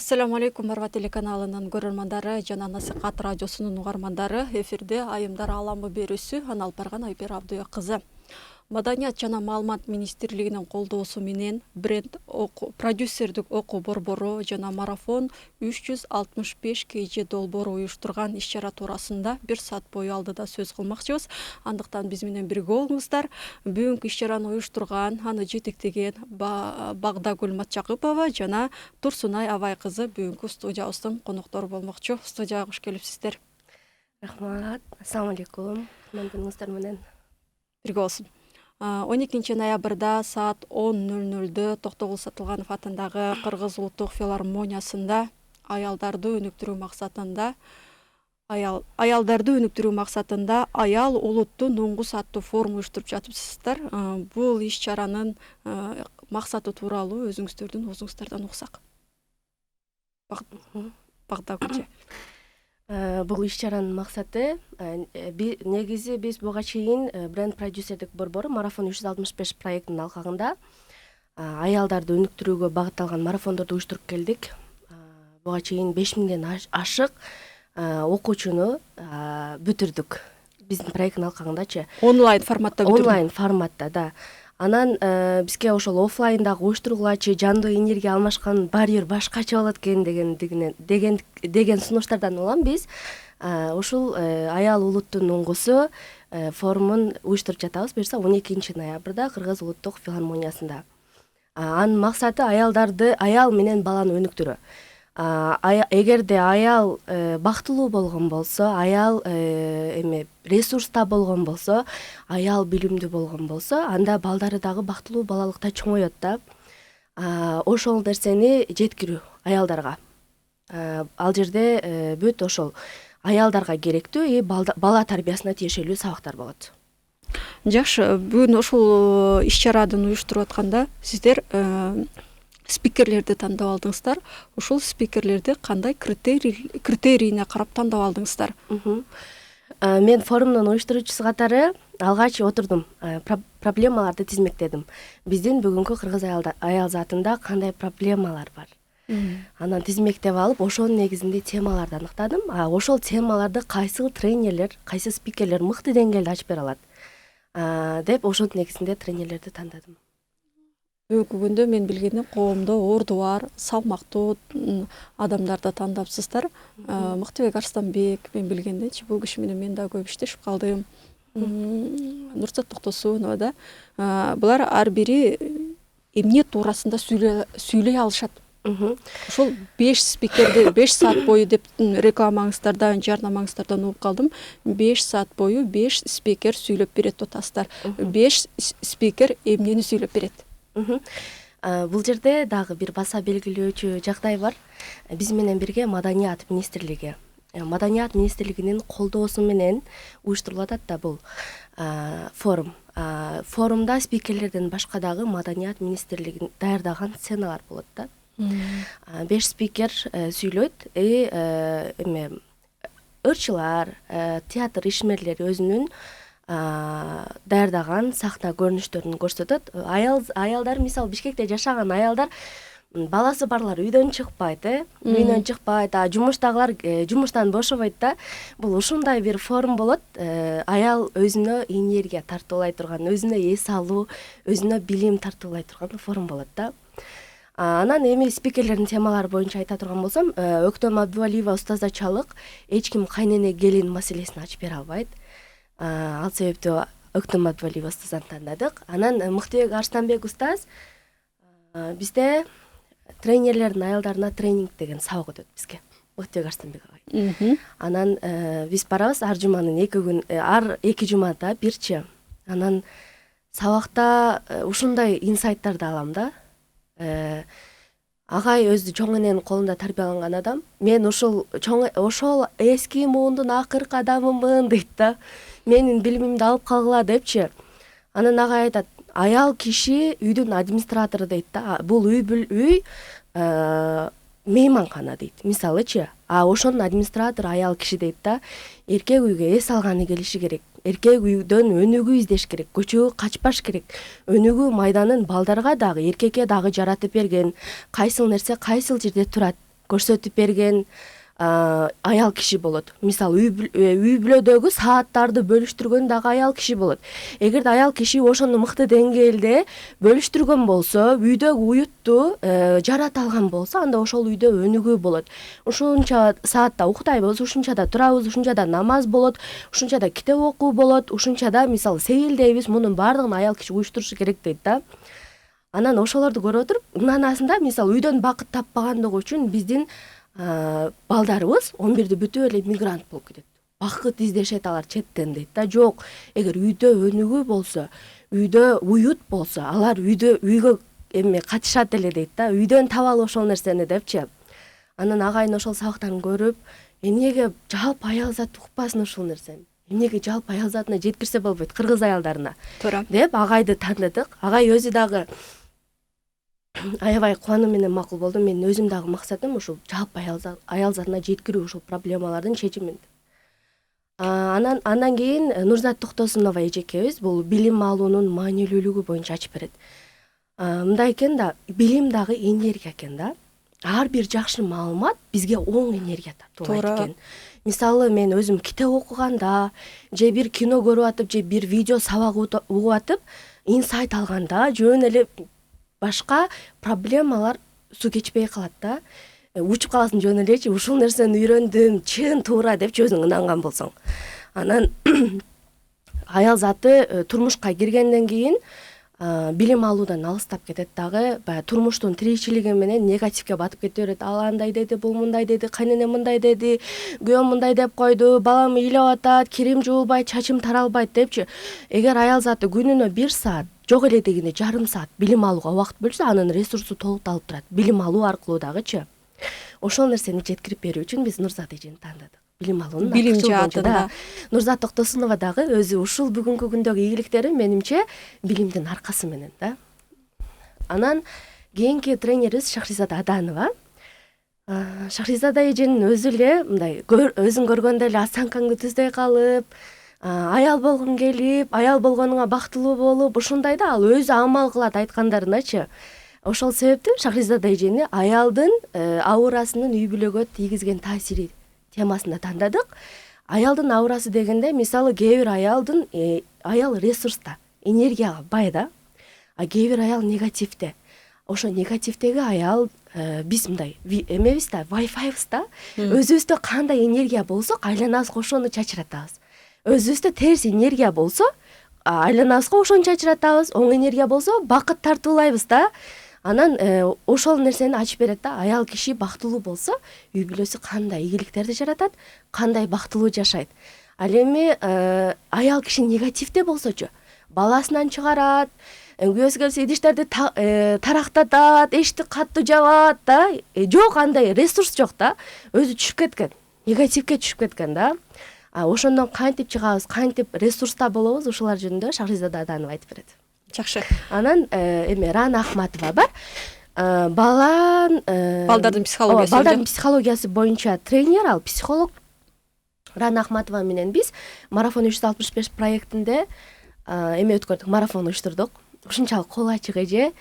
Ассаламу алейкум Марва телеканалынын көрөрмандары жана Насихат радиосунун угармандары. Эфирде айымдар аламы берүүсү Анал Барган Айбер Абдуя кызы. Маданият жана маалымат министрлигинин колдоосу менен бренд продюсердик окуу борбору жана марафон 365 KG долбоору уюштурган иш-чара туурасында 1 саат бою алдыда сөз кылмакчыбыз. Андыктан биз менен бирге болуңуздар. Бүгүнкү иш-чараны уюштурган, аны жетектеген Багдагүл Матчакыпова жана Турсунай Абай кызы бүгүнкү студиябыздын коноктору болмокчу. Студияга кош келипсиздер. Рахмат. Ассаламу алейкум. Мендеңиздер менен бирге болсун. 12 ноябрда саат 10:00 Токтогул Сатылганов атындагы Кыргыз улуттук филармониясында аялдарды өнүктүрүү максатында аял улуттун оңгус аттуу форум уюштуруп жатыпсыздар. Бул иш-чаранын максаты тууралуу өзүңүздөрдүн оозуңуздардан уксак. Багдагүл. Бул иш-чаранын максаты негизи биз буга чейин бренд продюсердик борбору марафон 365 проектинин алкагында аялдарды өнүктүрүүгө багытталган марафондорду уюштуруп келдик. Буга чейин 5000ден ашык окуучуну бүтүрдүк. Биздин проекттин алкагындачы. Онлайн форматта бүтүрдүк. Онлайн форматта, да. Анан бизге ошол офлайндагы уюштургулачы жандуу энергия алмашкан барьер башкача болот экен деген сунуштардан улам биз ушул аял улуттун оңгусу форумун уюштуруп жатабыз. Буюрса 12 ноябрда Кыргыз улуттук филармониясында. Анын максаты аял менен баланы өнүктүрүү. Эгерде аял бактылуу болгон болсо, аял ресурста болгон болсо, аял билимдүү болгон болсо, анда балдары дагы бактылуу балалыкта чоңоет да. Ошол нерсени жеткирүү аялдарга. Ал жерде бүт ошол аялдарга керектүү бала тарбиясына тиешелүү сабактар болот. Жакшы, бүгүн ошол иш-чарадан уюштуруп атканда сиздер спикерлерди тандап алдыңыздар. Ошол спикерлерди кандай критерийине карап тандап алдыңыздар? Мен форумдун уюштуруучусу катары алгач отурдум, проблемаларды тизмектедим. Биздин бүгүнкү кыргыз аял затында кандай проблемалар бар? Анан тизмектеп алып, ошонун негизинде темаларды аныктадым. Ошол темаларды кайсы тренерлер, кайсы спикерлер мыкты деңгээлде ачып бере алат деп ошонун негизинде тренерлерди тандадым. Бүгүнкү күндө мен билгендим, коомдо орду бар, салмактуу адамдарды тандапсыздар. Мыктыбек Арстанбек, мен билгендечи, бул киши менен мен да көп иштешип калдым. Нурсат Токтосунова да. Булар ар бири эмне туурасында сүйлөй алышат. Ошол 5 спикерди 5 саат бою деп рекламаңыздардан, жарнамаңыздардан угуп калдым. 5 саат бою 5 спикер сүйлөп берет деп атасыздар. 5 спикер эмнени сүйлөп берет? Бул жерде дагы бир баса белгилөөчү жагдай бар. Биз менен бирге Маданият министрлиги. Маданият министрлигинин колдоосу менен уюштурулат да бул форум. Форумда спикерлерден башка дагы Маданият министрлигинин даярдаган сценалар болот да. 5 спикер сүйлөйт. Ырчылар, театр ишмерлери өзүнүн даярдаган сахна көрүнүштөрүн көрсөтөт. Аялдар, мисалы Бишкекте жашаган аялдар, баласы барлар үйдөн чыкпайт, жумуштагылар жумуштан бошобойт да. Бул ушундай бир форум болот. Аял өзүнө энергия тартуулай турган, өзүнө эс алуу, өзүнө билим тартуулай турган форум болот да. Анан эми спикерлердин темалары боюнча айта турган болсом, Өктөм Абдувалиева устазачалык эч ким кайнене келин маселесин ачып бере албайт. Ал себептүү Өктөм Абдувалиева устазан тандадык. Анан Мыктыбек Арстанбек устаз бизде тренерлердин аялдарына тренинг деген сабак өтөт бизге. Мыктыбек Арстанбек агай. Анан биз барабыз ар жуманын 2 күн, ар 2 жумада бирчи. Анан сабакта ушундай инсайттарды алам да. Агай өзү чоң эненин колунда тарбияланган адам. Мен ошол эски муундун акыркы адамымын дейт да. Менин билимимди алып калгыла депчи. Анан агай айтат, аял киши үйдүн администратору дейт да. Бул үй мейманкана дейт. Мисалычы, ошонун администратору аял киши дейт да. Эркек үйгө эс алганы келиши керек. Эркек үйдөн өнүгүү издеш керек, көчөгө качпаш керек. Өнүгүү майданын балдарга дагы, эркекке дагы жаратып берген. Кайсыл нерсе кайсыл жерде турат. көрсөтүп берген аял киши болот. Мисалы үй бүлөдөгү сааттарды бөлүштүргөн дагы аял киши болот. Эгерде аял киши ошону мыкты деңгээлде бөлүштүргөн болсо, үйдөгү уютту жарата алган болсо, анда ошол үйдө өнүгүү болот. Ушунча саатта уктайбыз, ушунча да турабыз, ушунча да намаз болот, ушунча да китеп окуу болот, ушунча да мисалы сейилдейбиз. Мунун баардыгын аял киши уюштурушу керек дейт да. Анан ошолорду көрүп отуруп, ынанасында мисалы үйдөн бакыт таппагандыгы үчүн биздин балдарыбыз 11-ди бүтүп эле мигрант болуп кетет. Бакыт издешет алар четтен дейт да. Жок, эгер үйдө өнүгүү болсо, үйдө уют болсо, алар үйгө катышат эле дейт да. Үйдөн табалы ошол нерсени депчи. Анан агайын ошол сабактарын көрүп, эмнеге жалпы аял зат укпасын ушул нерсени? Эмнеге жалпы аял затына жеткирсе болбойт, кыргыз аялдарына? Туура. Деп агайды тандыдык. Агай өзү дагы аябай кубануу менен макул болду. Менин өзүм дагы максатым ушул жалпы аял затына жеткирүү ушул проблемалардын чечимин. Андан кийин Нурзат Токтосунова эжекебиз бул билим алуунун маанилүүлүгү боюнча ачып берет. Мындай экен да, билим дагы энергия экен да. Ар бир жакшы маалымат бизге оң энергия тартуулайт экен. Мисалы мен өзүм китеп окуганда, же бир кино көрүп атып, же бир видео сабак угуп атып, инсайт алганда жөн эле башка проблемалар суу кечпей калат да. Учуп каласың жөн элечи, ушул нерсени үйрөндүм, чын туура депчи өзүң ынанган болсоң. Анан аял заты турмушка киргенден кийин билим алуудан алыстап кетет дагы, баягы турмуштун тиричилиги менен негативге батып кете берет. Ал андай деди, бул мындай деди, кайненем мындай деди, күйөөм мындай деп койду, балам ыйлап атат, кирим жуулбайт, чачым таралбайт депчи. Эгер аял заты күнүнө 1 саат, жок эле дегенде жарым саат билим алууга убакыт бөлсө, анын ресурсу толукталып турат. Билим алуу аркылуу дагычы. Ошол нерсени жеткирип берүү үчүн биз Нурзат эжени тандадык. Билим алуунун билим жаатында. Нурзат Токтосунова дагы өзү ушул бүгүнкү күндөгү ийгиликтери менимче билимдин аркасы менен да. Анан кийинки тренерибиз Шахризада Аданова. Шахризада эженин өзү эле мындай өзүң көргөндө эле осанкаңды түздөй калып, аял болгуң келип, аял болгонуңа бактылуу болуп, ушундай да, ал өзү амал кылат айткандарыначы. Ошол себептен Шахризада эжени аялдын аурасынын үй бүлөгө тийгизген таасири темасында тандадык. Аялдын аурасы дегенде, мисалы кээ бир аял ресурста, энергияга бай да, кээ бир аял негативде. Ошо негативдеги аял биз мындай эмебиз да, Wi-Fi'быз да, өзүбүздө кандай энергия болсо, айланабызга ошону чачыратабыз. Өзүбүздө терс энергия болсо, айланабызга ошону чачыратабыз, оң энергия болсо, бакыт тартуулайбыз да. Анан ошол нерсени ачып берет да. Аял киши бактылуу болсо, үй бүлөсү кандай ийгиликтерди жаратат, кандай бактылуу жашайт. Ал эми аял киши негативде болсочу, баласынан чыгарат, күйөөсү келсе идиштерди тарактатат, эшикти катуу жабат да. Жок, андай ресурс жок да. Өзү түшүп кеткен, негативге түшүп кеткен да. Ошондон кантип чыгабыз, кантип ресурста болобуз, ушулар жөнүндө Шахризада Аданова айтып берет. Жакшы. Анан Рана Ахматова бар. Балдардын психологиясы. Балдардын психологиясы боюнча тренер, ал психолог. Рана Ахматова менен биз марафон 365 проектинде өткөрдүк, марафон уюштурдук. Ушунчалык кол ачык эже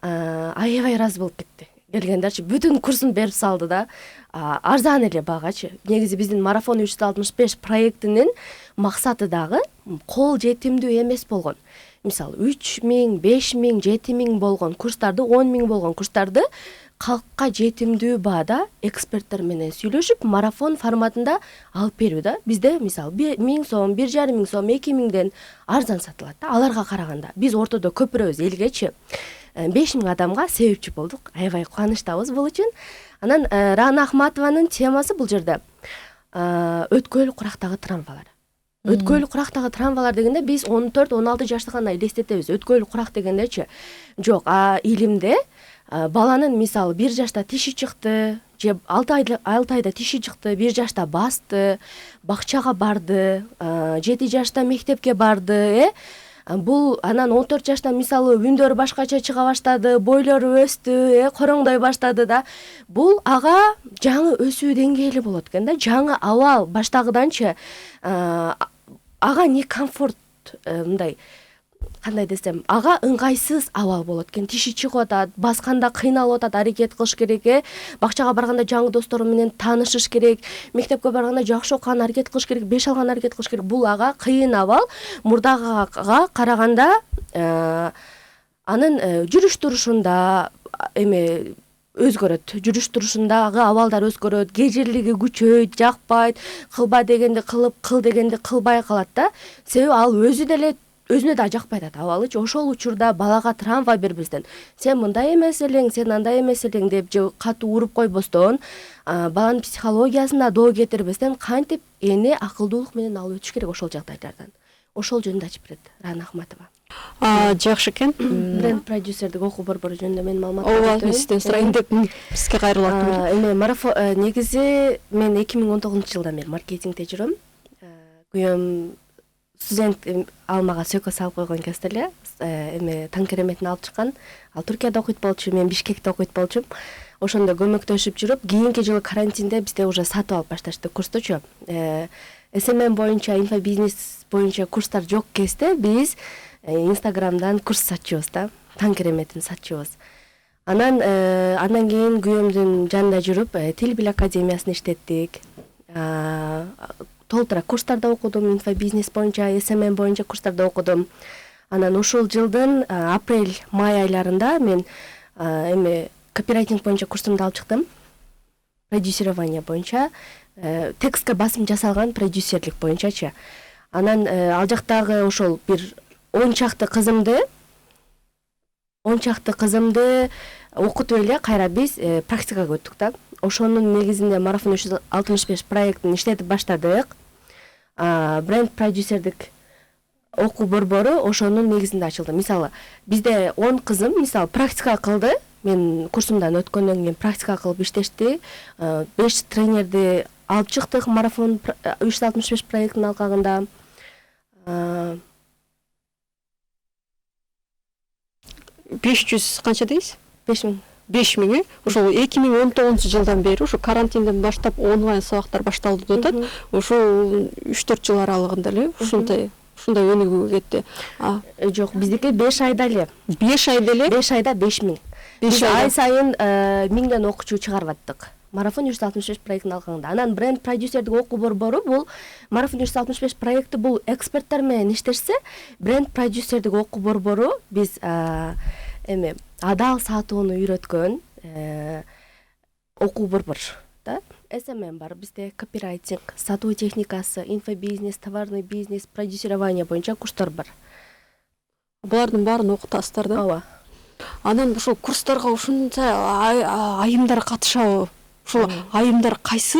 аябай ыраазы болуп кетти. Келгендерчи бүтүн курсун берип салды да. Арзан эле багачы. Негизи биздин марафон 365 проектинин максаты дагы кол жетимдүү эмес болгон. Мисалы 3000, 5000, 7000 болгон курстарды, 10000 болгон курстарды калкка жетимдүү баада эксперттер менен сүйлөшүп, марафон форматында алып берүү да. Бизде мисалы 1000 сом, 1500 сом, 2000ден арзан сатылат да. Аларга караганда биз ортодо көпүрөбүз элгечи. 5000 адамга себепчи болдук. Аябай кубанычтабыз бул үчүн. Анан Рана Ахматованын темасы бул жерде өткөл курактагы травмалар. Өткөл курактагы травмалар дегенде биз 14-16 жашты гана элестетебиз. Өткөл курак дегендечи жок, илимде баланын мисалы 1 жашта тиши чыкты, же 6 айда тиши чыкты, 1 жашта басты, бакчага барды, 7 жашта мектепке барды, бул анан 14 жашта мисалы үндөрү башкача чыга баштады, бойлору өстү, короңдой баштады да. Бул ага жаңы өсүү деңгээли болот экен да. Жаңы абал баштагыданчы ага не комфорт мындай кандай десем, ага ыңгайсыз абал болот экен, тиши чыгып атат, басканда кыйналып атат, аракет кылыш керек. Бакчага барганда жаңы достору менен таанышыш керек, мектепке барганда жакшы окуган аракет кылыш керек, 5 алган аракет кылыш керек. Бул ага кыйын абал. Мурдагыга караганда анын жүрүш турушунда эме өзгөрөт. Жүрүш турушундагы абалдар өзгөрөт, кежирлиги күчөйт, жакпайт, кылба дегенди кылып, кыл дегенди кылбай калат да. Себеби ал өзүнө да жакпай атат абалычы. Ошол учурда балага травма бербестен, сен мындай эмес элең, сен андай эмес элең деп же катуу уруп койбостон, баланын психологиясына доо кетирбестен кантип эни акылдуулук менен алып өтүш керек ошол жагдайлардан. Ошол жөнүндө ачып берет Рана Ахматова. Жакшы экен. Бренд продюсердик окуу борбору жөнүндө мен маалымат Ооба, сизден сурайын деп бизге кайрылып эме марафон негизи мен 2019-жылдан бери маркетингде жүрөм. Күйөөм студент алмага сөкө салып койгон кезде эле эме таң кереметин алып чыккан. Ал Туркияда окуйт болчу, мен Бишкекте окуйт болчум. Ошондо көмөктөшүп жүрүп, кийинки жылы карантинде бизде уже сатып алып башташты курстучу. SMM боюнча, инфобизнес боюнча курстар жок кезде биз Инстаграмдан курс сатчубуз да, таң кереметин сатчубуз. Анан кийин күйөөмдүн жанында жүрүп, Тил Бил академиясын иштеттик. Толтура курстарда окудум, инфобизнес боюнча, SMM боюнча курстарда окудум. Анан ушул жылдын апрель-май айларында мен эме копирайтинг боюнча курсумду алып чыктым. Продюсирование боюнча, текстке басым жасалган продюсерлик боюнчачы. Анан ал жактагы ошол бир 10 чакты кызымды окутуп эле кайра биз практикага өттүк да. Ошонун негизинде Марафон 365 проектин иштетип баштадык. Бренд продюсердик окуу борбору ошонун негизинде ачылды. Мисалы, бизде 10 кызым мисалы практика кылды. Мен курсумдан өткөндөн кийин практика кылып иштешти. 5 тренерди алып чыктык Марафон 365 проектин алкагында. 500 канча дейсиз? 5000. 5000. Ошол 2019-жылдан бери ушу карантинден баштап онлайн сабактар башталды деп атат. Ошол 3-4 жыл аралыгында эле ушундай өнүгүү кетти. Жок, биздики 5 айда эле. 5 айда эле? 5 айда 5000. Биз ай сайын 1000ден окуучу чыгарып аттык. Марафон 365 проектин алкагында. Анан бренд продюсердик окуу борбору бул Марафон 365 проекти бул эксперттер менен иштешсе, бренд продюсердик окуу борбору биз эме адал сатууну үйрөткөн окуу борбор да. SMM бар бизде, копирайтинг, сатуу техникасы, инфобизнес, товарный бизнес, продюсирование боюнча курстар бар. Булардын баарын окутасыздар да? Ооба. Анан ушул курстарга ушунча айымдар катышабы? Ушул айымдар кайсы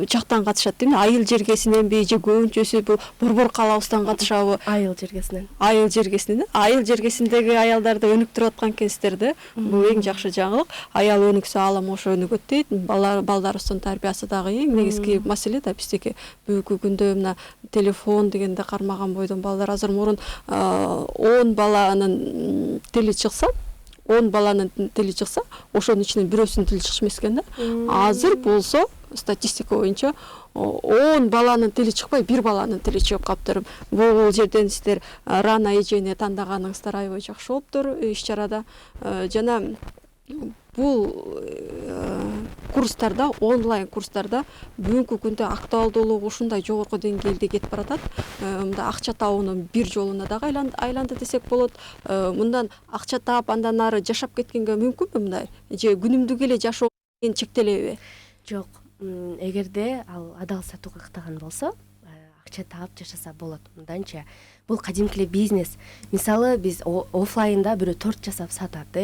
жактан катышат дейм? Айыл жергесиненби же көбүнчөсү бул борбор калабыздан катышабы? Айыл жергесинен. Айыл жергесинен. Айыл жергесиндеги аялдарды өнүктүрүп аткан экенсиздер да. Бул эң жакшы жаңылык. Аял өнүксө алам ошо өнүгөт дейт. Балдарыбыздын тарбиясы дагы эң негизги маселе да биздики. Бүгүнкү күндө мына телефон дегенде кармаган бойдон балдар азыр мурун 10 баланын тили чыкса, 10 баланын тили чыкса, ошонун ичинен бирөөсүнүн тили чыкыш эмес экен да. Азыр болсо статистика боюнча 10 баланын тили чыкпай, 1 баланын тили чыгып калыптыр. Бул жерден сиздер Рана эжени тандаганыңыздар аябай жакшы болуптур иш-чарада. Жана бул курстарда, онлайн курстарда бүгүнкү күндө актуалдуулугу ушундай жогорку деңгээлде кетип баратат. Мында акча табуунун бир жолуна дагы айланды десек болот. Мындан акча таап андан ары жашап кеткенге мүмкүнбү мындай? Же күнүмдүк эле жашоо чектелеби? Жок, эгерде ал адал сатууга ыктаган болсо, акча таап жашаса болот. Мынданча бул кадимки эле бизнес. Мисалы биз офлайнда бирөө торт жасап сатат,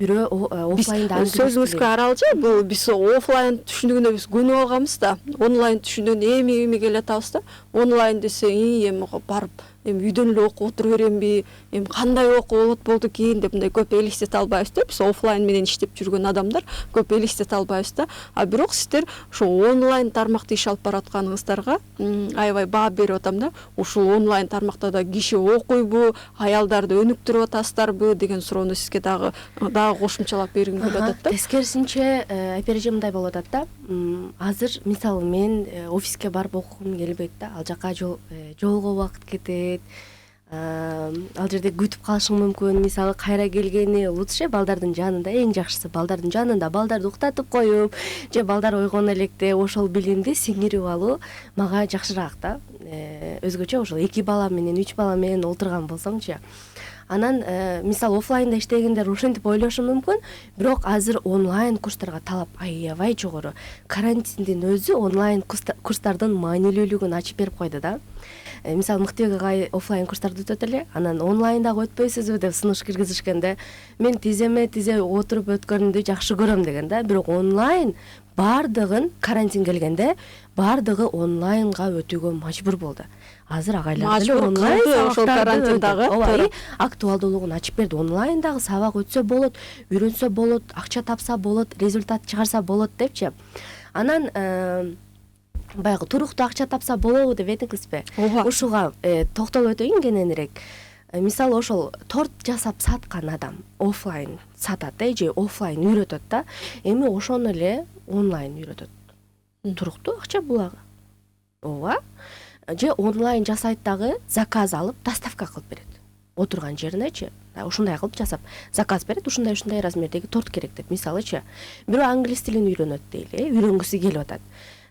бирөө офлайнда сөзүңүзгө аралчы, бул биз офлайн түшүнүгүнө биз көнүп алганбыз да. Онлайн түшүнүгүнө эми келе атабыз да. Онлайн десе, эми барып үйдөн эле окуп отура беремби, кандай окуу болду кийин деп мындай көп элестете албайбыз да. Биз офлайн менен иштеп жүргөн адамдар көп элестете албайбыз да. Бирок сиздер ошо онлайн тармакта иш алып баратканыңыздарга аябай баа берип атам да. Ушул онлайн тармакта да киши окуйбу, аялдарды өнүктүрүп атасыздарбы деген суроону сизге дагы кошумчалап бергим келип атат да. Тескерисинче опережи мындай болуп атат да. Азыр мисалы мен офиске барып окугум келбейт да. Ал жака жолго убакыт кетет. ал жерде күтүп калышың мүмкүн. Мисалы кайра келгени лучше балдардын жанында, эң жакшысы балдардын жанында балдарды уктатып коюп же балдар ойгоно электе ошол билимди сиңирип алуу мага жакшыраак да. Өзгөчө ошол 2 бала менен 3 бала менен олтурган болсоңчу. Анан мисалы офлайнда иштегендер ушинтип ойлошу мүмкүн, бирок азыр онлайн курстарга талап аябай жогору. Карантиндин өзү онлайн курстардын маанилүүлүгүн ачып берип койду да. Мисалы Мыктыбек агай офлайн курстарды өтөт эле, анан онлайндагы өтпөйсүзбү деп сунуш киргизишкен да. Мен тиземе тизе отуруп өткөнүмдү жакшы көрөм деген да. Бирок онлайн бардыгын карантин келгенде бардыгы онлайнга өтүүгө мажбур болду. Азыр агайлар деле онлайн ошол карантиндагы актуалдуулугун ачып берди. Онлайндагы сабак өтсө болот, үйрөнсө болот, акча тапса болот, результат чыгарса болот депчи. Анан баягы туруктуу акча тапса болобу деп этиңизби? Ушуга токтолуп өтөйүн кененирээк. Мисалы ошол торт жасап саткан адам офлайн сатат же офлайн үйрөтөт да. Эми ошону эле онлайн үйрөтөт. Туруктуу акча булагы. Ооба. Же онлайн жасайт дагы заказ алып доставка кылып берет. Отурган жеринечи. Ушундай кылып жасап заказ берет, ушундай размердеги торт керек деп. Мисалычы, бирөө англис тилин үйрөнөт дейли, үйрөнгүсү келип атат.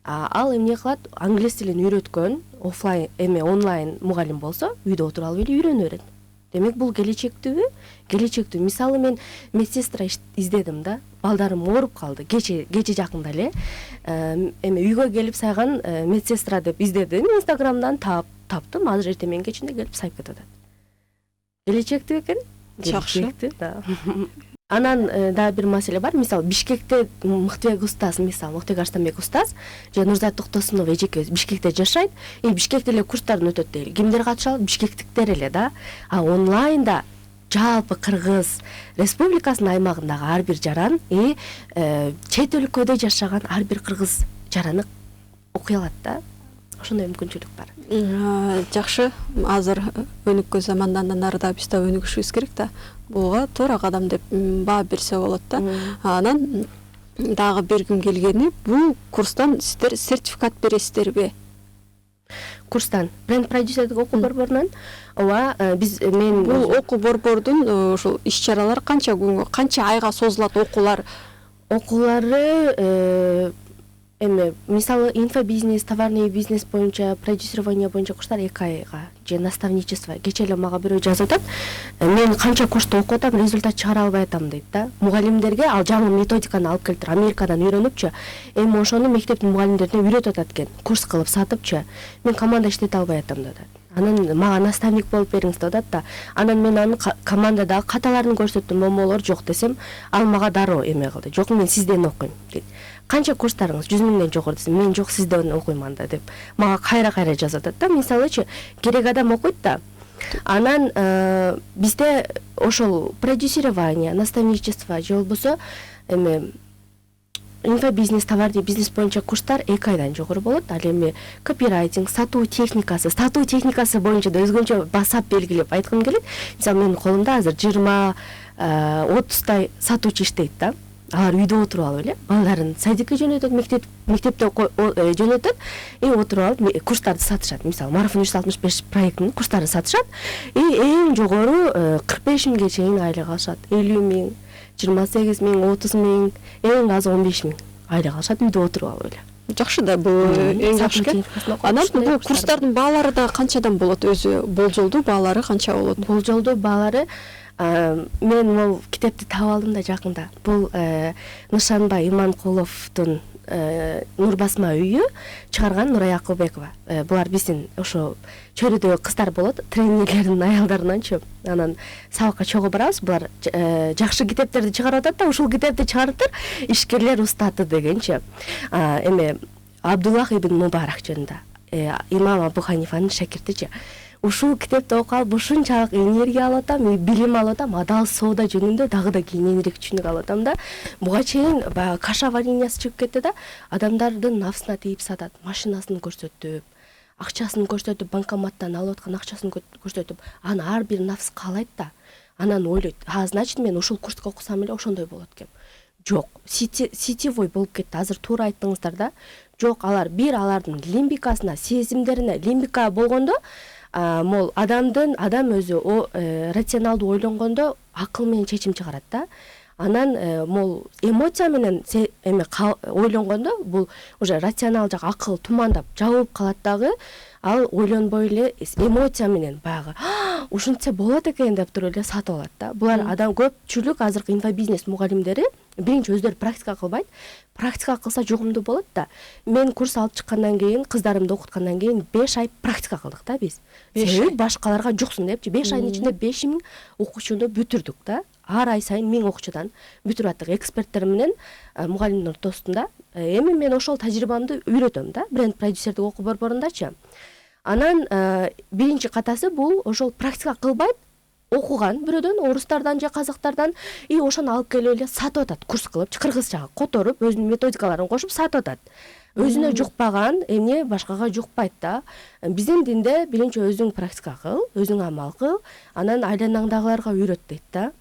Ал эмне кылат? Англис тилин үйрөткөн офлайн онлайн мугалим болсо, үйдө отуруп алып эле үйрөнө берет. Демек бул келечектүүбү? Келечектүү. Мисалы мен медсестра издедим да. Балдарым ооруп калды. Кече жакында эле үйгө келип сайган медсестра деп издедим. Инстаграмдан таптым. Азыр эртең менен кечинде келип сайып кетип атат. Келечектүү экен? Жакшы. Да. Анан дагы бир маселе бар. Мисалы Бишкекте Мыктыбек устаз, Мыктыбек Арстанбек устаз же Нурзат Токтосунова эжекебиз Бишкекте жашайт. Бишкекте эле курстарын өтөт дейли. Кимдер катыша алат? Бишкектиктер эле да. Онлайнда жалпы Кыргыз Республикасынын аймагындагы ар бир жаран чет өлкөдө жашаган ар бир кыргыз жараны окуй алат да. Ошондой мүмкүнчүлүк бар. Жакшы. Азыр өнүккөн замандан ары да биз да өнүгүшүбүз керек да. Буга туура кадам деп баа берсе болот да. Анан дагы бергим келгени, бул курстан сиздер сертификат бересиздерби? Курстан бренд продюсерлик окуу борборунан мен бул окуу борбордун ушул иш-чаралары канча күнгө, канча айга созулат окуулары? Мисалы инфобизнес, товарный бизнес боюнча, продюсирование боюнча курстар 2 айга же наставничество. Кече эле мага бирөө жазып атат. Мен канча курста окуп атам, результат чыгара албай атам дейт да. Мугалимдерге ал жаңы методиканы алып келиптир. Америкадан үйрөнүпчү. Эми ошону мектептин мугалимдерине үйрөтүп атат экен. Курс кылып сатыпчы. Мен команда иштете албай атам деп атат. Анан мага наставник болуп бериңиз деп атат да. Анан мен анын командадагы каталарын көрсөттүм, момолор жок десем, ал мага дароо эме кылды. Жок, мен сизден окуйм дейт. Канча курстарыңыз? 100 миңден жогору десем, мен жок, сизден окуйм анда деп. Мага кайра жазып атат да. Мисалычы, керек адам окуйт да. Анан бизде ошол продюсирование, наставничество же болбосо инфобизнес, товарный бизнес боюнча курстар 2 айдан жогору болот. Ал эми копирайтинг, сатуу техникасы боюнча да өзгөчө басап белгилеп айткым келет. Мисалы менин колумда азыр 20-30 сатуучу иштейт да. Алар үйдө отуруп алып эле балдарын садикке жөнөтөт, мектепте жөнөтөт, отуруп алып курстарды сатышат. Мисалы Марафон 365 проектинин курстарын сатышат. Эң жогору 45 миңге чейин айлык алышат. 50 миң, 28 миң, 30 миң, эң аз 15 миң айлык алышат үйдө отуруп алып эле. Жакшы да, бул эң жакшы. Анан бул курстардын баалары да канчадан болот? Өзү болжолдуу баалары канча болот? Болжолдуу баалары мен бул китепти таап алдым да жакында. Бул Нышанбай Иманкуловдун Нурбасма үйү чыгарган Нурай Акылбекова. Булар биздин ошо чөйрөдөгү кыздар болот, тренерлердин аялдарынанчы. Анан сабакка чогуу барабыз. Булар жакшы китептерди чыгарып атат да, ушул китепти чыгарыптыр ишкерлер устаты дегенчи. Абдуллах ибн Мубарак жөнүндө. Имам Абу Ханифанын шакиртичи. Ушул китепти окуп алып ушунчалык энергия алып атам, билим алып атам, адал соода жөнүндө дагы да кийинирээк түшүнүк алып атам да. Буга чейин баягы каша вареньясы чыгып кетти да, адамдардын нафсына тийип сатат, машинасын көрсөтүп, акчасын көрсөтүп, банкоматтан алып аткан акчасын көрсөтүп, аны ар бир нафс каалайт да. Анан ойлойт, значит мен ушул курска окусам эле ошондой болот экен. Жок, сетевой болуп кетти. Азыр туура айттыңыздар да. Жок, алардын лимбикасына, сезимдерине, лимбика болгондо Мол адам өзү рационалдуу ойлонгондо акыл менен чечим чыгарат да. Анан мол эмоция менен ойлонгондо бул уже рационал жак акыл тумандап жабылып калат дагы. Ал ойлонбой эле эмоция менен баягы ушинтсе болот экен деп туруп эле сатып алат да. Булар адам көпчүлүк азыркы инфобизнес мугалимдери биринчи өздөрү практика кылбайт. Практика кылса жугумдуу болот да. Мен курс алып чыккандан кийин, кыздарымды окуткандан кийин 5 ай практика кылдык да биз. Себеби башкаларга жуксун депчи. 5 айдын ичинде 5000 окуучуну бүтүрдүк да. Ар ай сайын 1000 окуучудан бүтүрүп аттык эксперттер менен мугалимдин ортосунда. Эми мен ошол тажрыйбамды үйрөтөм да, бренд продюсердик окуу борборундачы. Анан биринчи катасы бул ошол практика кылбайт, окуган бирөөдөн, орустардан же казактардан ошону алып келип эле сатып атат, курс кылып, кыргызчага которуп, өзүнүн методикаларын кошуп сатып атат. Өзүнө жукпаган эмне башкага жукпайт да. Биздин динде биринчи өзүң практика кыл, өзүң амал кыл, анан айланаңдагыларга үйрөт дейт да.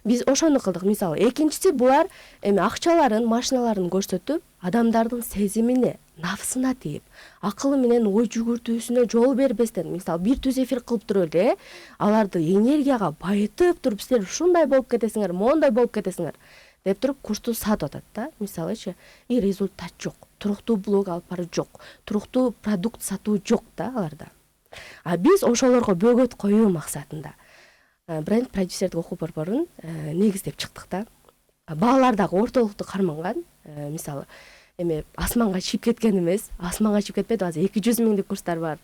Биз ошону кылдык. Мисалы, экинчиси булар акчаларын, машиналарын көрсөтүп, адамдардын сезимине, нафсына тийип, акылы менен ой жүгүртүүсүнө жол бербестен, мисалы, бир түз эфир кылып туруп эле, аларды энергияга байытып туруп, силер ушундай болуп кетесиңер, мондай болуп кетесиңер деп туруп курсту сатып атат да. Мисалычы, результат жок, туруктуу блог алып баруу жок, туруктуу продукт сатуу жок да аларда. Биз ошолорго бөгөт коюу максатында бренд продюсердик окуу борборун негиздеп чыктык да. Баалар дагы ортолукту карманган. Мисалы, асманга чыгып кеткен эмес, асманга чыгып кетпеди. Азыр 200 миңдик курстар бар,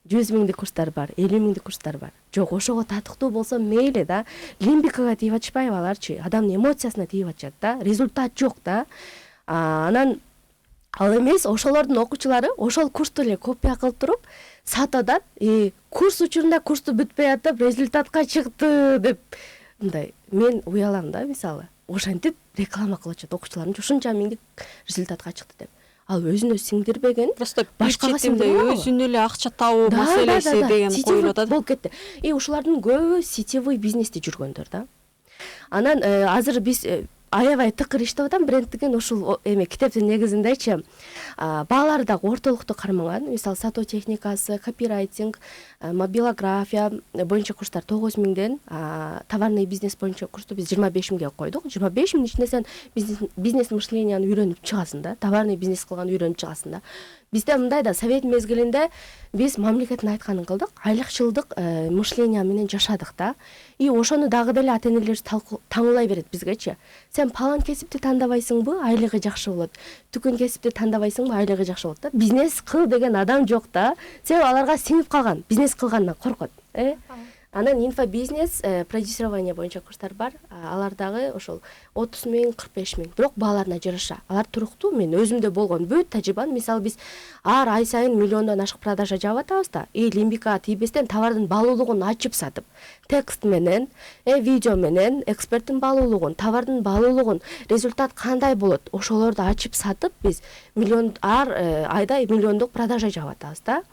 100 миңдик курстар бар, 50 миңдик курстар бар. Жок, ошого татыктуу болсо мейли да. Лимбикага тийип атышпайбы аларчы? Адамдын эмоциясына тийип атышат да. Результат жок да. Анан ал эмес, ошолордун окуучулары ошол курсту эле копия кылып туруп сатып атат. Курс учурунда курсту бүтпөй атып, результатка чыкты деп мындай мен уялам да, мисалы. Ошентип реклама кылып атат окуучуларым, ушунча миңдик результатка чыкты деп. Ал өзүнө сиңдирбеген, просто башкага сиңдирбеген, өзүнө эле акча табуу маселеси деген коюлуп атат. Болуп кетти. Ушулардын көбү сетевой бизнесте жүргөндөр да. Анан азыр биз аябай тыкыр иштеп атам, бренд деген ушул китептин негизиндечи баалар дагы ортолукту кармаган. Мисалы, сатуу техникасы, копирайтинг, мобилография боюнча курстар 9 миңден, товарный бизнес боюнча курсту биз 25 миңге койдук. 25 миң ичинде сен бизнес мышленияны үйрөнүп чыгасың да, товарный бизнес кылганды үйрөнүп чыгасың да. Бизде мындай да, совет мезгилинде биз мамлекеттин айтканын кылдык, айлык жылдык мышления менен жашадык да. Ошону дагы деле ата-энелер таңуулай берет бизгечи. Сен палан кесипти тандабайсыңбы, айлыгы жакшы болот. Түкүн кесипти тандабайсыңбы, айлыгы жакшы болот да. Бизнес кыл деген адам жок да. Себеби аларга сиңип калган, бизнес кылгандан коркот. Анан инфобизнес, продюсирование боюнча курстар бар. Алар дагы ошол 30 миң, 45 миң. Бирок бааларына жараша. Алар туруктуу. Мен өзүмдө болгон бүт тажрыйбам. Мисалы, биз ар ай сайын миллиондон ашык продажа жаап атабыз да. Лимбикага тийбестен товардын баалуулугун ачып сатып, текст менен, видео менен, эксперттин баалуулугун, товардын баалуулугун, результат кандай болот, ошолорду ачып сатып, биз ар айда миллиондук продажа жаап атабыз да.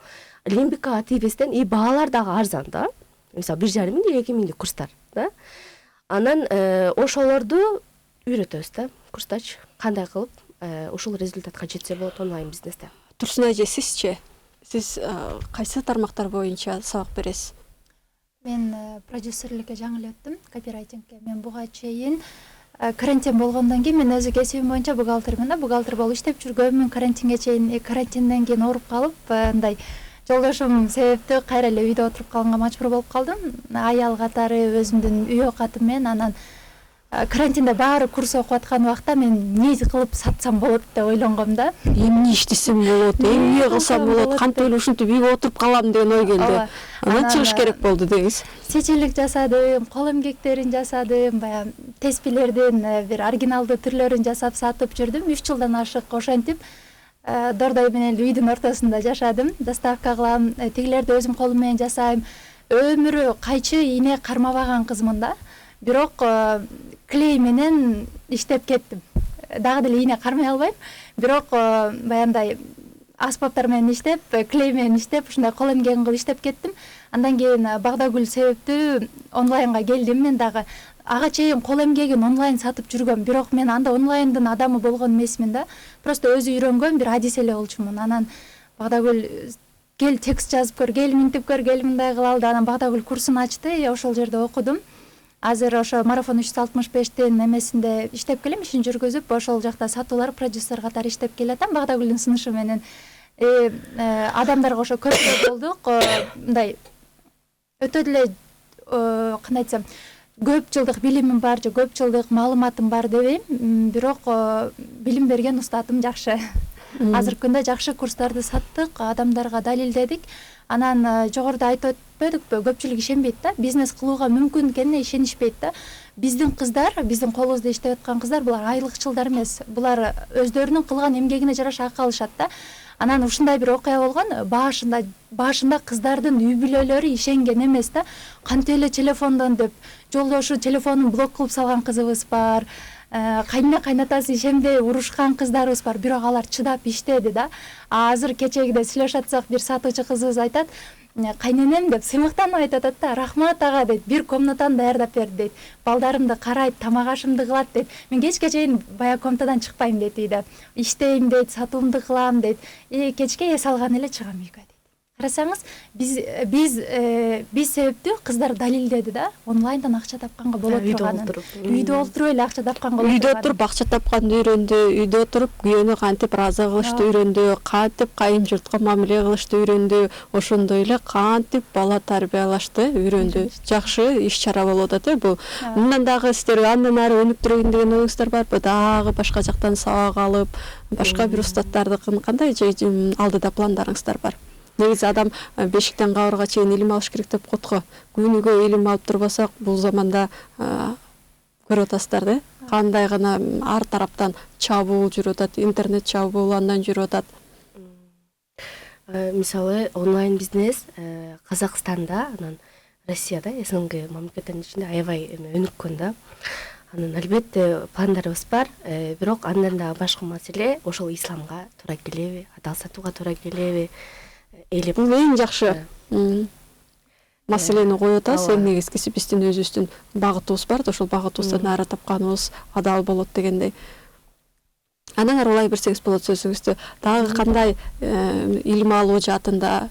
Лимбикага тийбестен баалар дагы арзан да. Мисалы, 1,5 миң, 2 миңдик курстар да. Анан ошолорду үйрөтөбүз да, курстач кандай кылып ушул результатка жетсе болот онлайн бизнесте. Турсун эже, сизчи? Сиз кайсы тармактар боюнча сабак бересиз? Мен продюсерликке жаңы эле өттүм, копирайтингке. Мен буга чейин карантин болгондон кийин мен өзү кесибим боюнча бухгалтермин да, бухгалтер болуп иштеп жүргөм. Карантинден кийин ооруп калып, мындай жолдошум себептүү кайра эле үйдө отуруп калганга мажбур болуп калдым. Аял катары өзүмдүн үй окатым менен, анан карантинде баары курс окуп аткан убакта мен эмне кылып сатсам болот деп ойлонгом да. Эмне иштесем болот, эмне кылсам болот, кантип эле ушинтип үйгө отуруп калам деген ой келди. Анан чыгыш керек болду деңиз. Сечилик жасадым, кол эмгектерин жасадым, баягы теспилердин бир оригиналдуу түрлөрүн жасап сатып жүрдүм. 3 жылдан ашык ошентип дордой менен үйдүн ортосунда жашадым. Доставка кылам, тигилерди өзүм колум менен жасайм. Өмүрү кайчы ийне кармабаган кызмын да. Бирок клей менен иштеп кеттим. Дагы деле ийне кармай албайм. Бирок баягындай аспаптар менен иштеп, клей менен иштеп, ушундай кол эмгегин кылып иштеп кеттим. Андан кийин Багдагүл себептүү онлайнга келдим. Мен дагы ага чейин кол эмгегин онлайн сатып жүргөм, бирок мен анда онлайндын адамы болгон эмесмин да. Просто өзү үйрөнгөн бир адис эле болчумун. Анан Багдагүл кел текст жазып көр, кел минтип көр, кел мындай кылалы. Анан Багдагүл курсун ачты, ошол жерде окудум. Азыр ошо марафон 365-тин эмесинде иштеп келем, ишин жүргүзүп, ошол жакта сатуулар продюсер катары иштеп келатам. Багдагүлдүн сунушу менен адамдарга ошо көрсөтө болдук. Мындай өтө деле кандай айтсам, көп жылдык билимим бар же көп жылдык маалыматым бар дебейм, бирок билим берген устатым жакшы. Азыркы күндө жакшы курстарды саттык, адамдарга далилдедик. Анан жогоруда айтып өтпөдүкпү, көпчүлүк ишенбейт да, бизнес кылууга мүмкүн экенине ишенишпейт да. Биздин кыздар, биздин колубузда иштеп аткан кыздар, булар айлыкчылдар эмес. Булар өздөрүнүн кылган эмгегине жараша акы алышат да. Анан ушундай бир окуя болгон, башында кыздардын үй бүлөлөрү ишенген эмес да. Кантип эле телефондон деп, жолдошу телефонун блок кылып салган кызыбыз бар. Кайнына кайнатасы ишенбей урушкан кыздарыбыз бар, бирок алар чыдап иштеди да. Азыр кечегиде сүйлөшөтсөк, бир сатуучу кызыбыз айтат, кайненем деп сыймыктанып айтат да, рахмат ага дейт, бир комнатаны даярдап берди дейт, балдарымды карайт, тамак ашымды кылат дейт, мен кечке чейин баягы комнатадан чыкпайм дейт үйдө, иштейм дейт, сатуумду кылам дейт, кечке эс алган эле чыгам үйгө дейт. Карасаңыз, биз себептүү кыздар далилдеди да, онлайндан акча тапканга болот турганын. Үйдө олтуруп эле акча тапканга болот. Үйдө отуруп акча тапканды үйрөндү, үйдө отуруп күйөөнү кантип ыраазы кылышты үйрөндү, кантип кайын журтка мамиле кылышты үйрөндү, ошондой эле кантип бала тарбиялашты үйрөндү. Жакшы иш-чара болуп атат бул. Мындан дагы сиздер андан ары өнүктүрөйүн деген оюңуздар барбы? Дагы башка жактан сабак алып, башка бир устаттардыкын кандай алдыда пландарыңыздар бар? Негизи адам бешиктен кабырга чейин илим алыш керек деп коет го. Күнүгө илим алып турбасак, бул заманда көрүп атасыздар да, кандай гана ар тараптан чабуул жүрүп атат, интернет чабуул андан жүрүп атат. Мисалы, онлайн бизнес Казакстанда, анан Россияда, СНГ мамлекеттердин ичинде аябай өнүккөн да. Анан албетте пландарыбыз бар, бирок андан да башка маселе ошол исламга туура келеби, адал сатууга туура келеби? Бул эң жакшы маселени коюп атасыз. Эң негизгиси биздин өзүбүздүн багытыбыз бар да, ошол багытыбыздан ары тапканыбыз адал болот дегендей. Анан ары улай берсеңиз болот сөзүңүздү. Дагы кандай илим алуу жаатында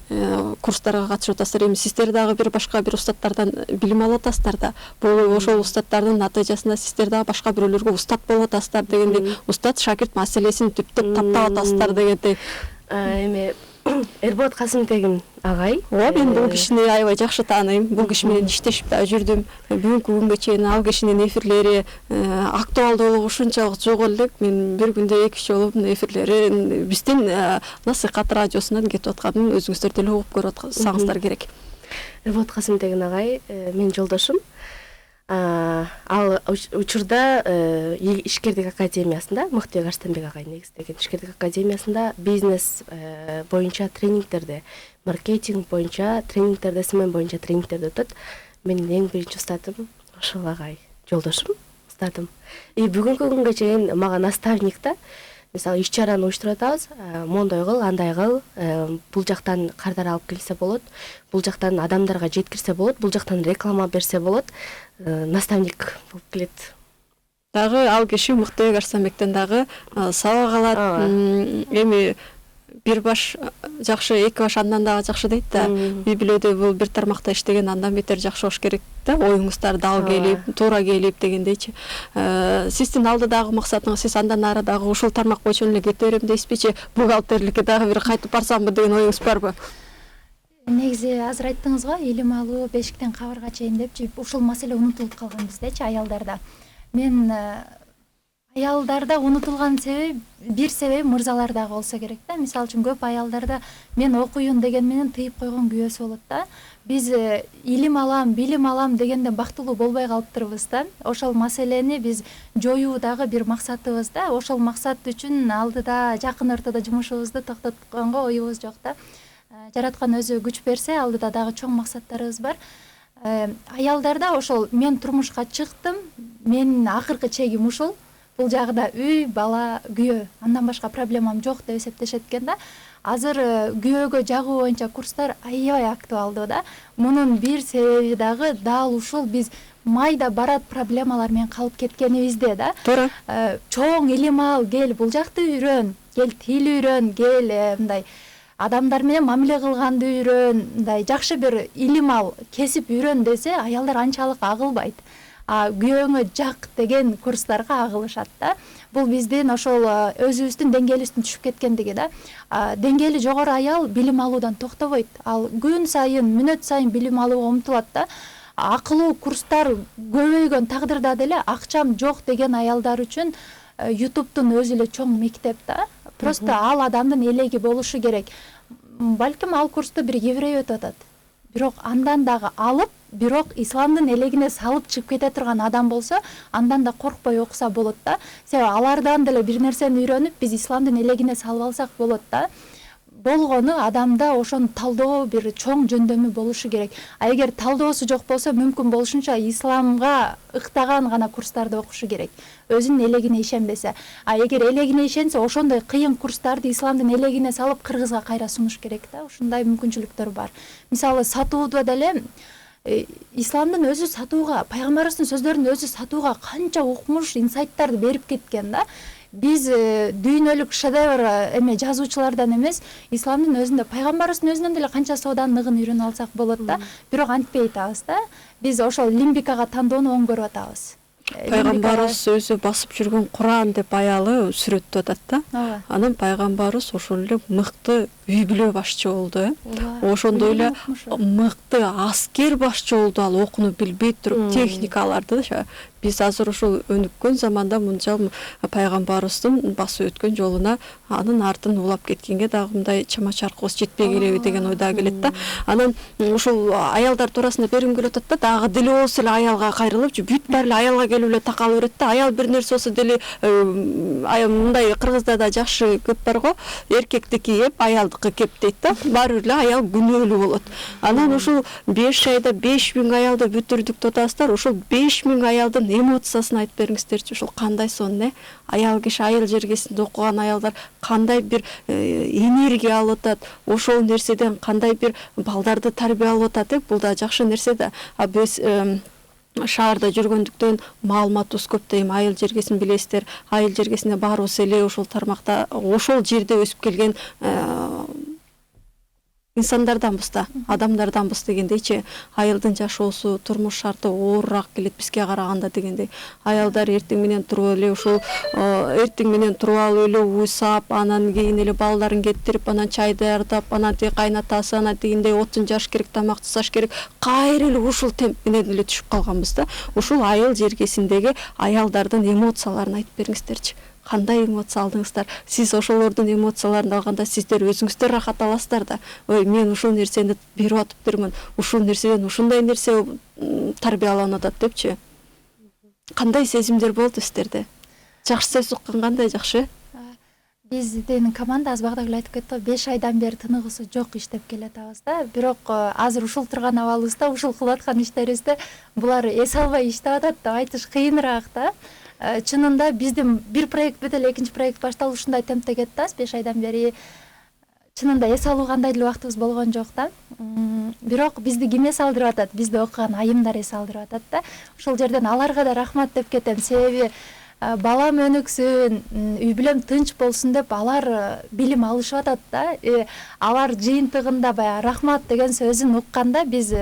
курстарга катышып атасыздар? Эми сиздер дагы бир башка бир устаттардан билим алып атасыздар да. Бул ошол устаттардын натыйжасында сиздер дагы башка бирөөлөргө устат болуп атасыздар дегендей, устат шакирт маселесин түптөп таптап атасыздар дегендей. Эми Эрболот Касымтегим агай. Мен бул кишини аябай жакшы тааныйм. Бул киши менен иштешип да жүрдүм. Бүгүнкү күнгө чейин ал кишинин эфирлери актуалдуулугу ушунчалык жок элек. Мен бир күндө 2 жолу эфирлери биздин Насыйкат радиосунан кетип атканын өзүңүздөр деле угуп көрүп атсаңыздар керек. Эрболот Касымтегим агай менин жолдошум. Ал учурда Ишкердик академиясында, Мыктыбек Арстанбек агай негиздеген Ишкердик академиясында бизнес боюнча тренингтерди, маркетинг боюнча тренингтерди, СММ боюнча тренингтерди өтөт. Менин эң биринчи устатым ошол агай, жолдошум, устатым. Бүгүнкү күнгө чейин мага наставник да. Мисалы, иш-чараны уюштуруп атабыз, мондой кыл, андай кыл, бул жактан кардар алып келсе болот, бул жактан адамдарга жеткирсе болот, бул жактан реклама берсе болот. Наставник болуп келет. Дагы ал киши Мыктыбек Арстанбектен дагы сабак алат. Эми бир баш жакшы, 2 баш андан дагы жакшы дейт да. Үй бүлөдө бул бир тармакта иштеген андан бетер жакшы болуш керек да. Оюңуздар дал келип, туура келип дегендейчи. Сиздин алдыдагы максатыңыз, сиз андан ары дагы ушул тармак боюнча эле кете берем дейсизби? Бухгалтерликке дагы бир кайтып барсамбы деген оюңуз барбы? Негизи азыр айттыңыз го, илим алуу бешиктен кабырга чейин депчи, ушул маселе унутулуп калган биздечи, аялдарда. Мен аялдарда унутулган бир себеби мырзалар дагы болсо керек да. Мисалы үчүн көп аялдарда мен окуйун деген менен тыйып койгон күбөсү болот да. Биз илим алам, билим алам дегенде бактылуу болбой калыптырбыз да. Ошол маселени биз жоюу дагы бир максатыбыз да. Ошол максат үчүн алдыда жакын ортодо жумушубузду токтотконго оюбуз жок да. Жараткан өзү күч берсе, алдыда дагы чоң максаттарыбыз бар. Аялдарда ошол мен турмушка чыктым, менин акыркы чегим ушул. Бул жагда үй, бала, күйөө, андан башка проблемам жок деп эсептешет экен да. Азыр күйөөгө жагуу боюнча курстар аябай актуалдуу да. Мунун бир себеби дагы дал ушул биз майда барат проблемалар менен калып кеткенибизде да. Туура. Чоң илим ал, кел бул жакты үйрөн, кел тил үйрөн, кел мындай адамдар менен мамиле кылганды үйрөн, мындай жакшы бир илим ал, кесип үйрөн десе, аялдар анчалык агылбайт. Күйөөңө жак деген курстарга агылышат да. Бул биздин ошол өзүбүздүн деңгээлибиздин түшүп кеткендиги да. Деңгээли жогору аял билим алуудан токтобойт. Ал күн сайын, мүнөт сайын билим алууга умтулат да. Акылуу курстар көбөйгөн тагдырда деле акчам жок деген аялдар үчүн YouTube'тун өзү эле чоң мектеп да. Просто ал адамдын элеги болушу керек. Балким ал курсту бир еврей өтүп атат. Бирок андан дагы алып, бирок исламдын элегине салып чыгып кете турган адам болсо, андан да коркпой окуса болот да. Себеби алардан деле бир нерсени үйрөнүп, биз исламдын элегине салып алсак болот да. Болгону адамда ошону талдоо бир чоң жөндөмү болушу керек. Эгер талдоосу жок болсо, мүмкүн болушунча исламга ыктаган гана курстарды окушу керек. Өзүнүн элегине ишенбесе. Эгер элегине ишенсе, ошондой кыйын курстарды исламдын элегине салып кыргызга кайра сунуш керек да. Ушундай мүмкүнчүлүктөр бар. Мисалы, сатууда деле исламдын өзү сатууга, пайгамбарыбыздын сөздөрүнүн өзү сатууга канча укмуш инсайттарды берип кеткен да. Биз дүйнөлүк шедевр жазуучулардан эмес, исламдын өзүндө, пайгамбарыбыздын өзүнөн деле канча сооданын ныгын үйрөнүп алсак болот да. Бирок антпей атабыз да. Биз ошол лимбикага тандоону оң көрүп атабыз. Пайгамбарыбыз өзү басып жүргөн Куран деп аялы сүрөттөп атат да. Анан пайгамбарыбыз ошол эле мыкты үй бүлө башчы болду. Ошондой эле мыкты аскер башчы болду, ал окууну билбей туруп техникаларды. Биз азыр ошол өнүккөн заманда мынча пайгамбарыбыздын басып өткөн жолуна анын артын улап кеткенге дагы мындай чама чаркыбыз жетпей келеби деген ойда келет да. Анан ушул аялдар туурасында бергим келип атат да, дагы деле болсо эле аялга кайрылып, бүт баары эле аялга келип эле такалып берет да. Аял бир нерсе болсо деле мындай кыргызда да жакшы көп бар го, эркектики эп, аялдыкы кеп дейт да. Баары эле аял күнөөлүү болот. Анан ушул 5 айда 5000 аялды бүтүрдүк деп атасыздар. Ошол 5000 аялдын эмоциясын айтып бериңиздерчи. Ошол кандай сон, аял киши айыл жергесинде окуган аялдар кандай бир энергия алып атат, ошол нерседен кандай бир балдарды тарбия алып атат. Бул да жакшы нерсе да. Биз шаарда жүргөндүктөн маалыматыбыз көп дейм. Айыл жергесин билесиздер. Айыл жергесинде баарыбыз эле ошол тармакта, ошол жерде өсүп келген инсандарданбыз да, адамдарданбыз дегендейчи. Айылдын жашоосу, турмуш шарты оорураак келет бизге караганда дегендей. Аялдар эртең менен туруп эле ошол эртең менен туруп алып эле уйсап, анан кийин эле балдарын кеттирип, анан чай даярдап, анан тиги кайнатасы, анан тигиндей отун жаш керек, тамак жасаш керек. Кайра эле ушул темп менен эле түшүп калганбыз да. Ушул айыл жергесиндеги аялдардын эмоцияларын айтып бериңиздерчи. Кандай эмоция алдыңыздар? Сиз ошолордун эмоцияларын алганда сиздер өзүңүздөр рахат аласыздар да. Ой, мен ушул нерсени берип атыптырмын. Ушул нерседен ушундай нерсе тарбияланып атат депчи. Кандай сезимдер болду сиздерде? Жакшы сөз уккан кандай жакшы? Биздин команда азбагда эле айтып кетти, 5 айдан бери тыныгысы жок иштеп келатабыз да. Бирок азыр ушул турган абалыбызда, ушул кылып аткан иштерибизде булар эс албай иштеп атат деп айтыш кыйыныраак да. Чынында биздин бир проект бүтүп эле экинчи проект башталып ушундай темпте кетти да. 5 айдан бери чынында эс алуу кандай деле убактыбыз болгон жок да. Бирок бизди ким эс алдырып атат? Бизди окуган айымдар эс алдырып атат да. Ошол жерден аларга да рахмат деп кетем. Себеби балам өнүксүн, үй бүлөм тынч болсун деп алар билим алышып атат да. Алар жыйынтыгында баягы рахмат деген сөзүн укканда биз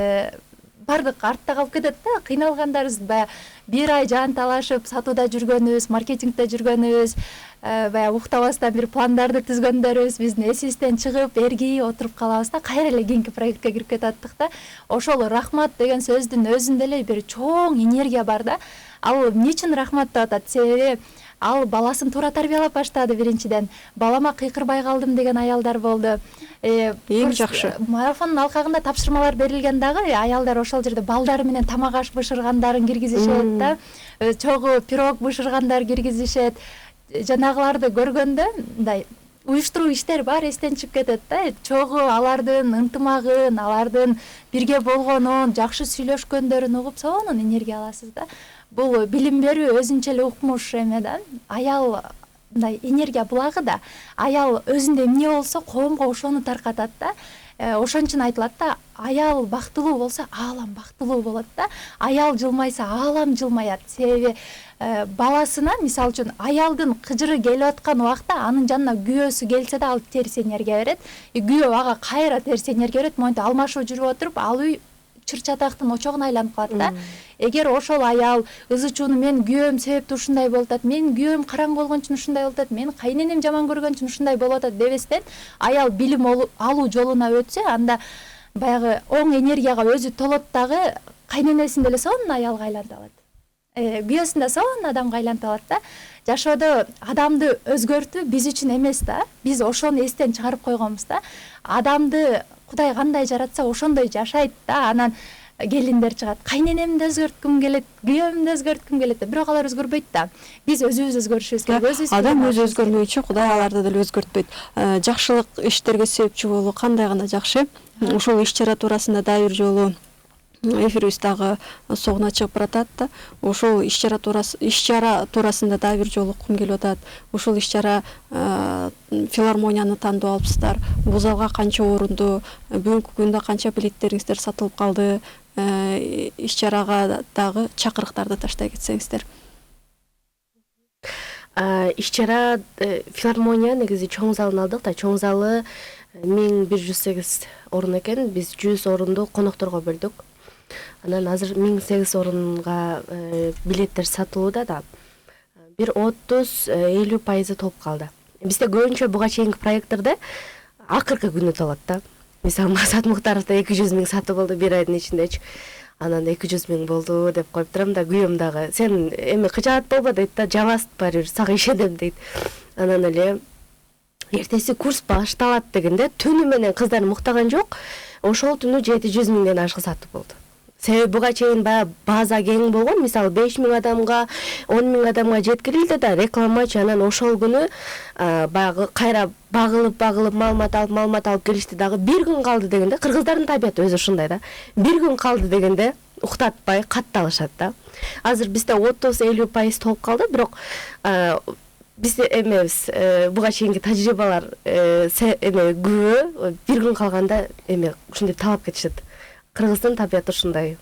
бардык артта калып кетет да. Кыйналгандарыбыз баягы 1 ай жан талашып сатууда жүргөнүбүз, маркетингде жүргөнүбүз, баягы уктабастан бир пландарды түзгөндөрүбүз биздин эсибизден чыгып, эргий отуруп калабыз да. Кайра эле кийинки проектке кирип кетаттык да. Ошол рахмат деген сөздүн өзүндө эле бир чоң энергия бар да. Ал эмне үчүн рахмат деп атат? Себеби ал баласын туура тарбиялап баштады биринчиден. Балама кыйкырбай калдым деген аялдар болду. Эң жакшы. Марафондун алкагында тапшырмалар берилген дагы аялдар ошол жерде балдары менен тамак аш бышыргандарын киргизишет да. Чогуу пирог бышыргандар киргизишет. Жанагыларды көргөндө мындай уюштуруу иштер баары эстен чыгып кетет да. Чогуу алардын ынтымагын, алардын бирге болгонун, жакшы сүйлөшкөндөрүн угуп, сонун энергия аласыз да. Бул билим берүү өзүнчө эле укмуш эме да. Аял мындай энергия булагы да. Аял өзүндө эмне болсо коомго ошону таркатат да. Ошон үчүн айтылат да, аял бактылуу болсо аалам бактылуу болот да, аял жылмайса аалам жылмаят. Себеби баласынан, мисалы үчүн аялдын кыжыры келип аткан убакта анын жанына күйөөсү келсе да ал терс энергия берет, күйөө ага кайра терс энергия берет, монтип алмашып жүрүп отуруп ал үй чыр чатактын очогуна айланып калат да. Эгер ошол аял ызы чууну мен күйөөм себептүү ушундай болуп атат, мен күйөөм караң болгон үчүн ушундай болуп атат, мен кайненем жаман көргөн үчүн ушундай болуп атат дебестен аял билим алуу жолуна өтсө, анда баягы оң энергияга өзү толот дагы кайненесин деле сонун аялга айлантып алат. Күйөөсүн да сонун адамга айлантып алат да. Жашоодо адамды өзгөртүү биз үчүн эмес да. Биз ошону эстен чыгарып койгонбуз да. Адамды Кудай кандай жаратса ошондой жашайт да. Анан келиндер чыгат. Кайненемди өзгөрткүм келет, күйөөмдү өзгөрткүм келет. Бирок алар өзгөрбөйт да. Биз өзүбүз өзгөрүшүбүз керек. Адам өзү өзгөрмөйчү, Кудай аларды деле өзгөртпөйт. Жакшылык иштерге себепчи болуу кандай гана жакшы. Ушул иш чара туурасында дагы бир жолу эфирибиз дагы согуна чыгып баратат да. Ошол иш чара туурасында дагы бир жолу уккум келип атат. Ушул иш чара филармонияны тандап алыпсыздар. Бул залга канча орунду, бүгүнкү күндө канча билеттериңиздер сатылып калды? Иш чарага дагы чакырыктарды таштай кетсеңиздер. Иш чара филармония негизи чоң залын алдык да. Чоң залы 1108 орун экен. Биз 100 орунду конокторго бөлдүк. Анан азыр 1008 орунга билеттер сатылууда да. Бир 30-50% толуп калды. Бизде көбүнчө буга чейинки проекттерде акыркы күнү толот да. Мисалы Максат Муктаровда 200 000 сатып болду бир айдын ичинде. Анан 200 000 болду деп коюп турам да, күйөөм дагы сен эми кыжаат болбо дейт да, жабасың баары бир сага ишенем дейт. Анан эле эртеси курс башталат дегенде түнү менен кыздарын муктаган жок. Ошол түнү 700 000ден ашык сатып болду. Себеби буга чейин баягы база кең болгон, мисалы 5000 адамга, 10 000 адамга жеткирилди да, рекламачы. Анан ошол күнү баягы кайра багылып маалымат алып келишти дагы. Бир күн калды дегенде, кыргыздардын табияты өзү ушундай да. Бир күн калды дегенде уктатпай катталышат да. Азыр бизде 30-50% толуп калды, бирок бизде эмебиз, буга чейинки тажрыйбалар күбө бир күн калганда ушундай талап кетишет. Кыргыздын табияты ушундай.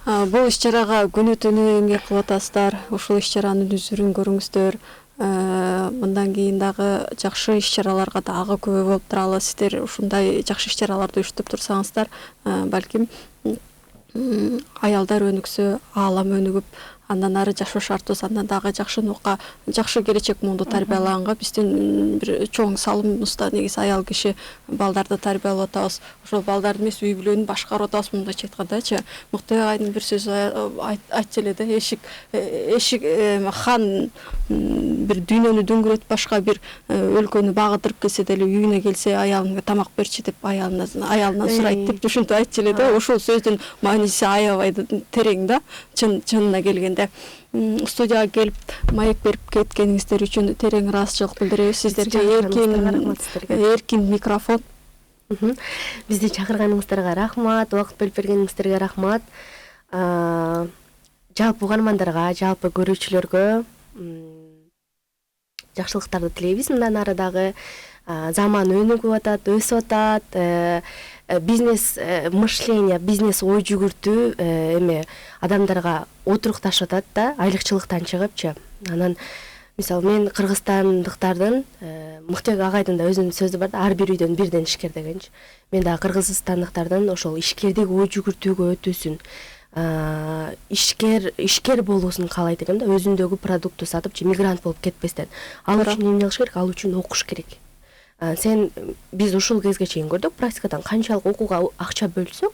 Бул иш чарага күнү түнү эмгек кылып атасыздар. Ушул иш чаранын үзүрүн көрүңүздөр. Мындан кийин дагы жакшы иш чараларга дагы көбөй болуп туралы. Сиздер ушундай жакшы иш чараларды уюштуруп турсаңыздар, балким аялдар өнүксө, аалам өнүгүп, андан ары жашоо шартыбыз, андан дагы жакшы нукка, жакшы келечек муунду тарбиялаганга биздин бир чоң салымыбыз да негизи аял киши балдарды тарбиялап атабыз. Ошол балдарды эмес, үй бүлөнү башкарып атабыз мындайча айткандачы. Мыкты агайдын бир сөзү айтчу эле да, эшик хан бир дүйнөнү дөңгөрөтүп башка бир өлкөнү багытырып келсе деле үйүнө келсе аялыңа тамак берчи деп аялынан сурайт деп ушинтип айтчу эле да. Ошол сөздүн мааниси аябай терең да, чынына келгенде. Студияга келип маек берип кеткениңиздер үчүн терең ыраазычылык билдиребиз. Сиздерге эркин микрофон. Бизди чакырганыңыздарга рахмат, убакыт бөлүп бергениңиздерге рахмат. Жалпы угармандарга, жалпы көрүүчүлөргө жакшылыктарды тилейбиз. Мындан ары дагы заман өнүгүп атат, өсүп атат. Бизнес мышление, бизнес ой жүгүртүү адамдарга отурукташып атат да, айлыкчылыктан чыгыпчы. Анан мисалы мен кыргызстандыктардын Мыктыбек агайдын да өзүнүн сөзү бар да, ар бир үйдөн бирден ишкер дегенчи. Мен да кыргызстандыктардын ошол ишкердик ой жүгүртүүгө өтүүсүн, ишкер болуусун каалайт экем да, өзүндөгү продукту сатып мигрант болуп кетпестен. Ал үчүн эмне кылыш керек? Ал үчүн окуш керек. Биз ушул кезге чейин көрдүк, практикадан канчалык окууга акча бөлсөк,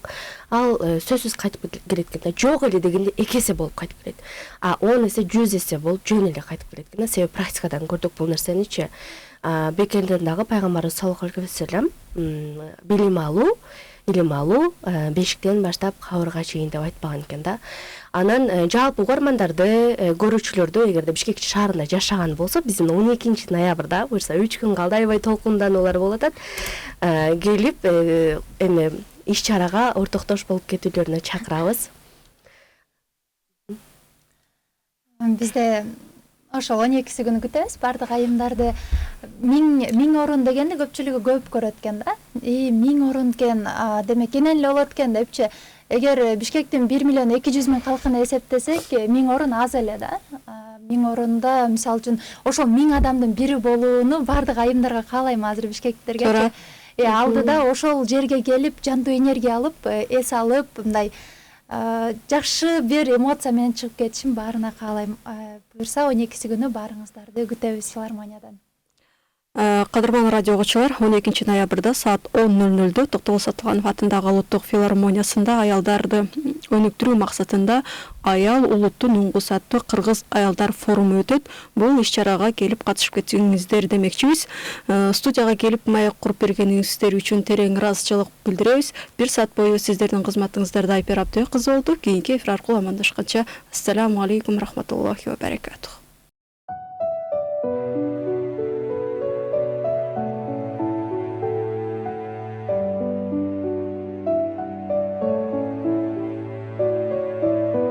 ал сөзсүз кайтып келет экен да. Жок эле дегенде 2 эсе болуп кайтып келет. 10 эсе, 100 эсе болуп жөн эле кайтып келет экен да. Себеби практикадан көрдүк бул нерсеничи. Бекерден дагы пайгамбарыбыз саллаллаху алейхи вассалам билим алуу, илим алуу бешиктен баштап кабырга чейин деп айтпаган экен да. Анан жалпы угармандарды, көрүүчүлөрдү эгерде Бишкек шаарында жашаган болсо, биздин 12 ноябрда буюрса 3 күн калды, аябай толкундануулар болуп атат. Келип иш чарага ортоктош болуп кетүүлөрүнө чакырабыз. Бизде Ошол 12 күнү күтөбүз. Бардык айымдарды 1000 орун дегенди көпчүлүгү көп көрөт экен да. 1000 орун экен, демек энен эле болот экен депчи. Эгер Бишкектин 1.200.000 калкын эсептесек, 1000 орун аз эле да. 1000 орунда, мисалы үчүн, ошол 1000 адамдын бири болууну бардык айымдарга каалайм азыр бишкектиктерге. Алдыда ошол жерге келип, жандуу энергия алып, эс алып, мындай жакшы бир эмоция менен чыгып кетишин баарына каалайм. Буюрса 12 күнү баарыңыздарды күтөбүз филармониядан. Кадырман радио угуучулар, 12 ноябрда саат 10:00 Токтогул Сатылганов атындагы Улуттук филармониясында аялдарды өнүктүрүү максатында Аял улуттун уңгусу аттуу кыргыз аялдар форуму өтөт. Бул иш-чарага келип катышып кетсеңиздер демекчибиз. Студияга келип маек куруп бергениңиздер үчүн терең ыраазычылык билдиребиз. 1 саат бою сиздердин кызматыңыздарда Айпер Абдыя кызы болду. Кийинки эфир аркылуу амандашканча, ассаламу алейкум рахматуллахи ва баракатух.